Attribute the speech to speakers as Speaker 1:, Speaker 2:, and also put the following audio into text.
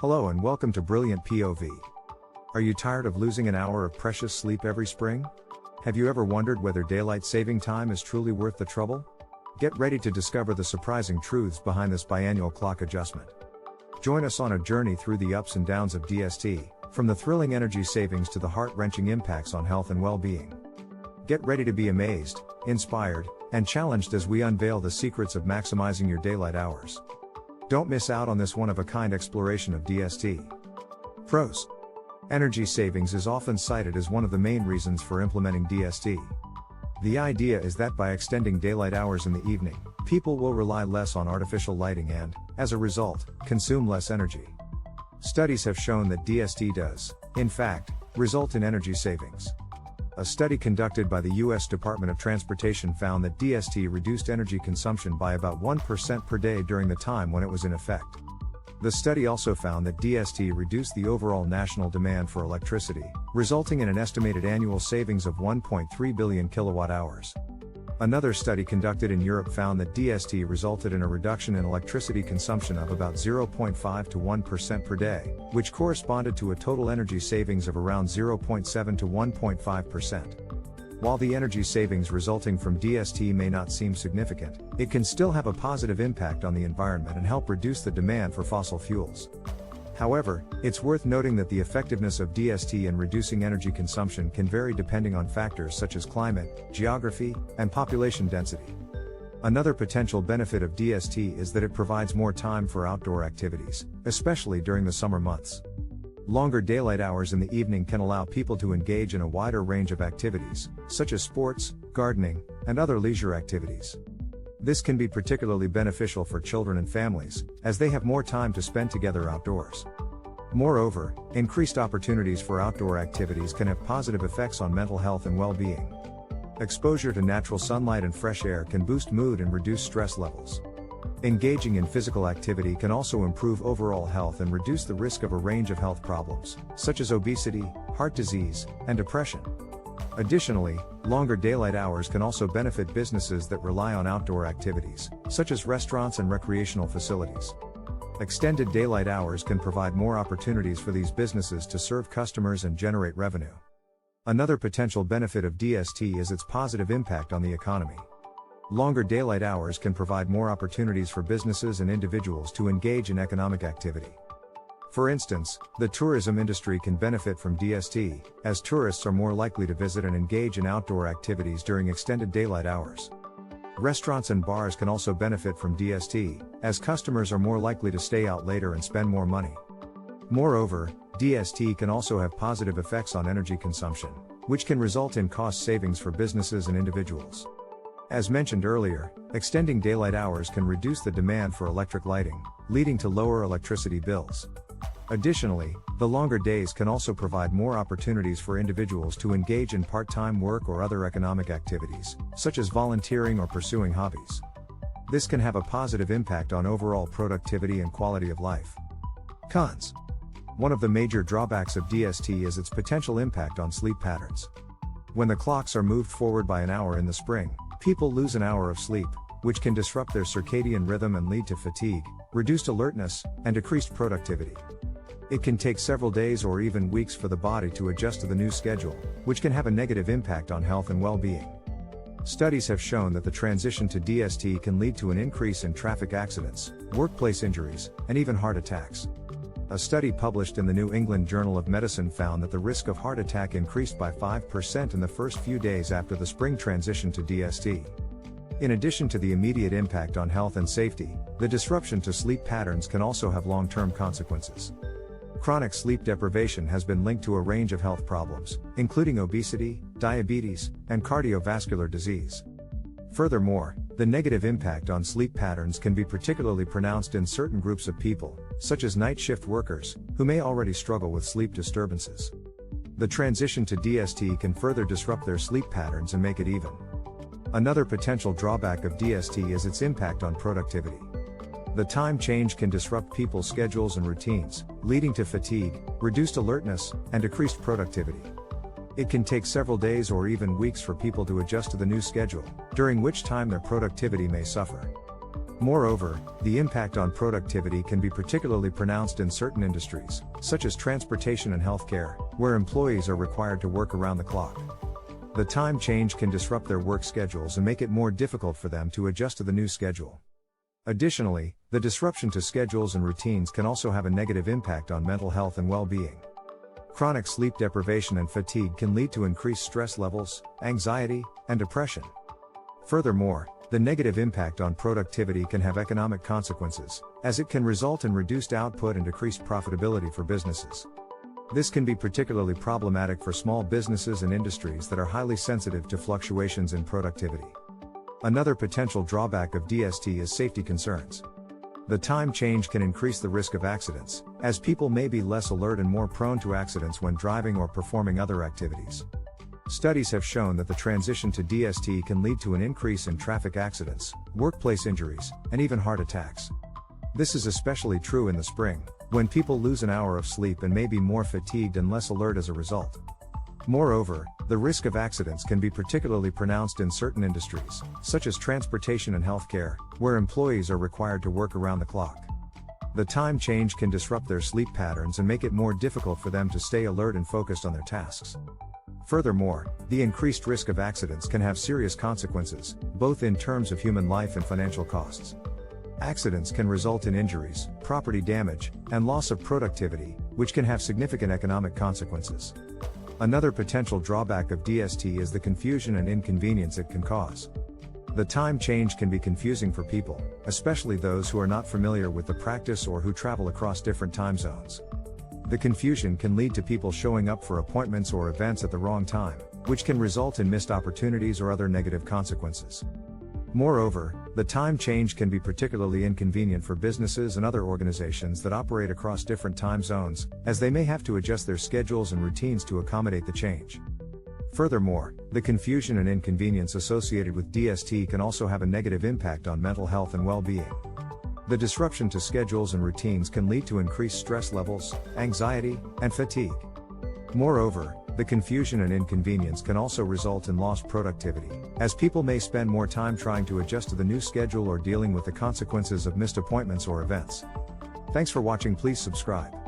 Speaker 1: Hello and welcome to Brilliant POV. Are you tired of losing an hour of precious sleep every spring? Have you ever wondered whether daylight saving time is truly worth the trouble? Get ready to discover the surprising truths behind this biannual clock adjustment. Join us on a journey through the ups and downs of DST, from the thrilling energy savings to the heart-wrenching impacts on health and well-being. Get ready to be amazed, inspired, and challenged as we unveil the secrets of maximizing your daylight hours. Don't miss out on this one-of-a-kind exploration of DST. Pros. Energy savings is often cited as one of the main reasons for implementing DST. The idea is that by extending daylight hours in the evening, people will rely less on artificial lighting and, as a result, consume less energy. Studies have shown that DST does, in fact, result in energy savings. A study conducted by the U.S. Department of Transportation found that DST reduced energy consumption by about 1% per day during the time when it was in effect. The study also found that DST reduced the overall national demand for electricity, resulting in an estimated annual savings of 1.3 billion kilowatt-hours. Another study conducted in Europe found that DST resulted in a reduction in electricity consumption of about 0.5 to 1% per day, which corresponded to a total energy savings of around 0.7 to 1.5%. While the energy savings resulting from DST may not seem significant, it can still have a positive impact on the environment and help reduce the demand for fossil fuels. However, it's worth noting that the effectiveness of DST in reducing energy consumption can vary depending on factors such as climate, geography, and population density. Another potential benefit of DST is that it provides more time for outdoor activities, especially during the summer months. Longer daylight hours in the evening can allow people to engage in a wider range of activities, such as sports, gardening, and other leisure activities. This can be particularly beneficial for children and families, as they have more time to spend together outdoors. Moreover, increased opportunities for outdoor activities can have positive effects on mental health and well-being. Exposure to natural sunlight and fresh air can boost mood and reduce stress levels. Engaging in physical activity can also improve overall health and reduce the risk of a range of health problems, such as obesity, heart disease, and depression. Additionally, longer daylight hours can also benefit businesses that rely on outdoor activities, such as restaurants and recreational facilities. Extended daylight hours can provide more opportunities for these businesses to serve customers and generate revenue. Another potential benefit of DST is its positive impact on the economy. Longer daylight hours can provide more opportunities for businesses and individuals to engage in economic activity. For instance, the tourism industry can benefit from DST, as tourists are more likely to visit and engage in outdoor activities during extended daylight hours. Restaurants and bars can also benefit from DST, as customers are more likely to stay out later and spend more money. Moreover, DST can also have positive effects on energy consumption, which can result in cost savings for businesses and individuals. As mentioned earlier, extending daylight hours can reduce the demand for electric lighting, leading to lower electricity bills. Additionally, the longer days can also provide more opportunities for individuals to engage in part-time work or other economic activities, such as volunteering or pursuing hobbies. This can have a positive impact on overall productivity and quality of life. Cons. One of the major drawbacks of DST is its potential impact on sleep patterns. When the clocks are moved forward by an hour in the spring, people lose an hour of sleep, which can disrupt their circadian rhythm and lead to fatigue, reduced alertness, and decreased productivity. It can take several days or even weeks for the body to adjust to the new schedule, which can have a negative impact on health and well-being. Studies have shown that the transition to DST can lead to an increase in traffic accidents, workplace injuries, and even heart attacks. A study published in the New England Journal of Medicine found that the risk of heart attack increased by 5% in the first few days after the spring transition to DST. In addition to the immediate impact on health and safety, the disruption to sleep patterns can also have long-term consequences. Chronic sleep deprivation has been linked to a range of health problems, including obesity, diabetes, and cardiovascular disease. Furthermore, the negative impact on sleep patterns can be particularly pronounced in certain groups of people, such as night shift workers, who may already struggle with sleep disturbances. The transition to DST can further disrupt their sleep patterns and make it even. Another potential drawback of DST is its impact on productivity. The time change can disrupt people's schedules and routines, leading to fatigue, reduced alertness, and decreased productivity. It can take several days or even weeks for people to adjust to the new schedule, during which time their productivity may suffer. Moreover, the impact on productivity can be particularly pronounced in certain industries, such as transportation and healthcare, where employees are required to work around the clock. The time change can disrupt their work schedules and make it more difficult for them to adjust to the new schedule. Additionally, the disruption to schedules and routines can also have a negative impact on mental health and well-being. Chronic sleep deprivation and fatigue can lead to increased stress levels, anxiety, and depression. Furthermore, the negative impact on productivity can have economic consequences, as it can result in reduced output and decreased profitability for businesses. This can be particularly problematic for small businesses and industries that are highly sensitive to fluctuations in productivity. Another potential drawback of DST is safety concerns. The time change can increase the risk of accidents, as people may be less alert and more prone to accidents when driving or performing other activities. Studies have shown that the transition to DST can lead to an increase in traffic accidents, workplace injuries, and even heart attacks. This is especially true in the spring, when people lose an hour of sleep and may be more fatigued and less alert as a result. Moreover, the risk of accidents can be particularly pronounced in certain industries, such as transportation and healthcare, where employees are required to work around the clock. The time change can disrupt their sleep patterns and make it more difficult for them to stay alert and focused on their tasks. Furthermore, the increased risk of accidents can have serious consequences, both in terms of human life and financial costs. Accidents can result in injuries, property damage, and loss of productivity, which can have significant economic consequences. Another potential drawback of DST is the confusion and inconvenience it can cause. The time change can be confusing for people, especially those who are not familiar with the practice or who travel across different time zones. The confusion can lead to people showing up for appointments or events at the wrong time, which can result in missed opportunities or other negative consequences. Moreover, the time change can be particularly inconvenient for businesses and other organizations that operate across different time zones, as they may have to adjust their schedules and routines to accommodate the change. Furthermore, the confusion and inconvenience associated with DST can also have a negative impact on mental health and well-being. The disruption to schedules and routines can lead to increased stress levels, anxiety, and fatigue. Moreover, the confusion and inconvenience can also result in lost productivity, as people may spend more time trying to adjust to the new schedule or dealing with the consequences of missed appointments or events. Thanks for watching. Please subscribe.